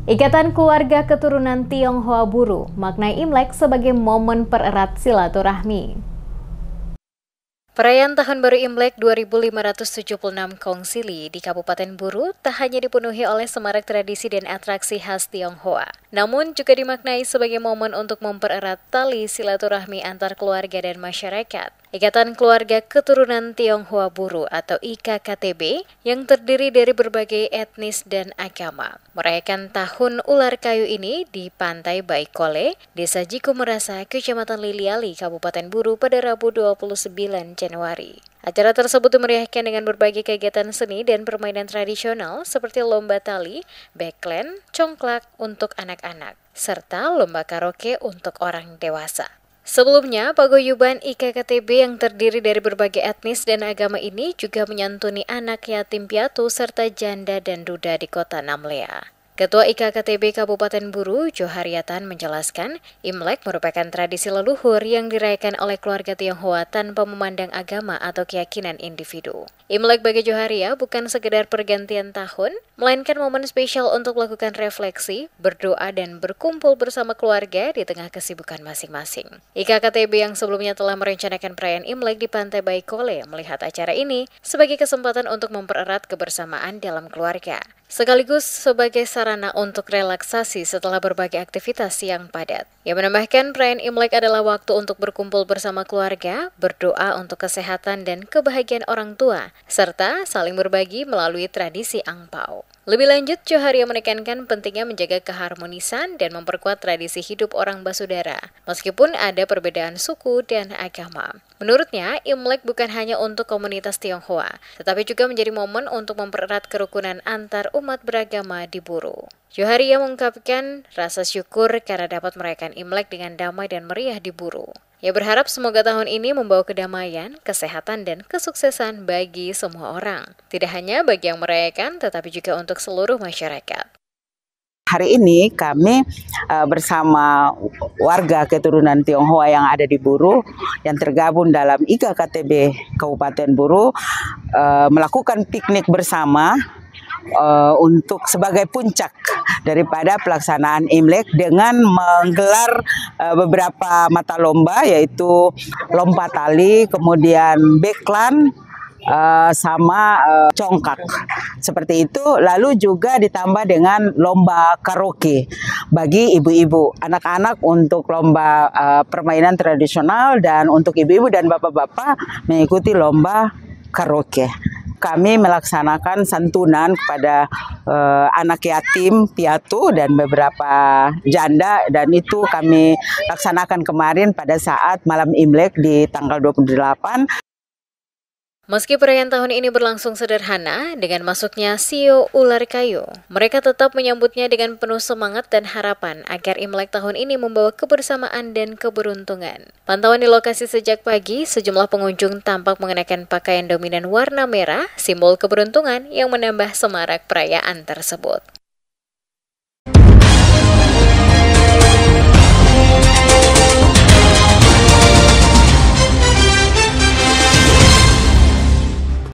Ikatan keluarga keturunan Tionghoa Buru maknai Imlek sebagai momen pererat silaturahmi. Perayaan Tahun Baru Imlek 2576 Kongsili di Kabupaten Buru tak hanya dipenuhi oleh semarak tradisi dan atraksi khas Tionghoa, namun juga dimaknai sebagai momen untuk mempererat tali silaturahmi antar keluarga dan masyarakat. Ikatan Keluarga Keturunan Tionghoa Buru atau IKKTB yang terdiri dari berbagai etnis dan agama merayakan Tahun Ular Kayu ini di Pantai Baikole, Desa Jikumerasa, Kecamatan Liliali, Kabupaten Buru pada Rabu 29 Januari. Acara tersebut dimeriahkan dengan berbagai kegiatan seni dan permainan tradisional seperti lomba tali, backland, congklak untuk anak-anak, serta lomba karaoke untuk orang dewasa. Sebelumnya, paguyuban IKKTB yang terdiri dari berbagai etnis dan agama ini juga menyantuni anak yatim piatu serta janda dan duda di kota Namlea. Ketua IKKTB Kabupaten Buru, Johariatan menjelaskan, Imlek merupakan tradisi leluhur yang dirayakan oleh keluarga Tionghoa tanpa memandang agama atau keyakinan individu. Imlek bagi Joharia bukan sekedar pergantian tahun, melainkan momen spesial untuk melakukan refleksi, berdoa, dan berkumpul bersama keluarga di tengah kesibukan masing-masing. IKKTB yang sebelumnya telah merencanakan perayaan Imlek di Pantai Baikole melihat acara ini sebagai kesempatan untuk mempererat kebersamaan dalam keluarga, sekaligus sebagai sarana untuk relaksasi setelah berbagai aktivitas yang padat. Ia menambahkan perayaan Imlek adalah waktu untuk berkumpul bersama keluarga, berdoa untuk kesehatan dan kebahagiaan orang tua, serta saling berbagi melalui tradisi angpau. Lebih lanjut, Joharia menekankan pentingnya menjaga keharmonisan dan memperkuat tradisi hidup orang basudara, meskipun ada perbedaan suku dan agama. Menurutnya, Imlek bukan hanya untuk komunitas Tionghoa, tetapi juga menjadi momen untuk mempererat kerukunan antar umat beragama di Buru. Joharia mengungkapkan rasa syukur karena dapat merayakan Imlek dengan damai dan meriah di Buru. Ia berharap semoga tahun ini membawa kedamaian, kesehatan, dan kesuksesan bagi semua orang. Tidak hanya bagi yang merayakan, tetapi juga untuk seluruh masyarakat. Hari ini kami bersama warga keturunan Tionghoa yang ada di Buru yang tergabung dalam IKKTB Kabupaten Buru melakukan piknik bersama untuk sebagai puncak daripada pelaksanaan Imlek dengan menggelar beberapa mata lomba, yaitu lomba tali, kemudian backland, sama congkak seperti itu. Lalu juga ditambah dengan lomba karaoke bagi ibu-ibu, anak-anak untuk lomba permainan tradisional, dan untuk ibu-ibu dan bapak-bapak mengikuti lomba karaoke. Kami melaksanakan santunan kepada anak yatim piatu dan beberapa janda, dan itu kami laksanakan kemarin pada saat malam Imlek di tanggal 28. Meski perayaan tahun ini berlangsung sederhana, dengan masuknya Sio Ular Kayu, mereka tetap menyambutnya dengan penuh semangat dan harapan agar Imlek tahun ini membawa kebersamaan dan keberuntungan. Pantauan di lokasi sejak pagi, sejumlah pengunjung tampak mengenakan pakaian dominan warna merah, simbol keberuntungan yang menambah semarak perayaan tersebut.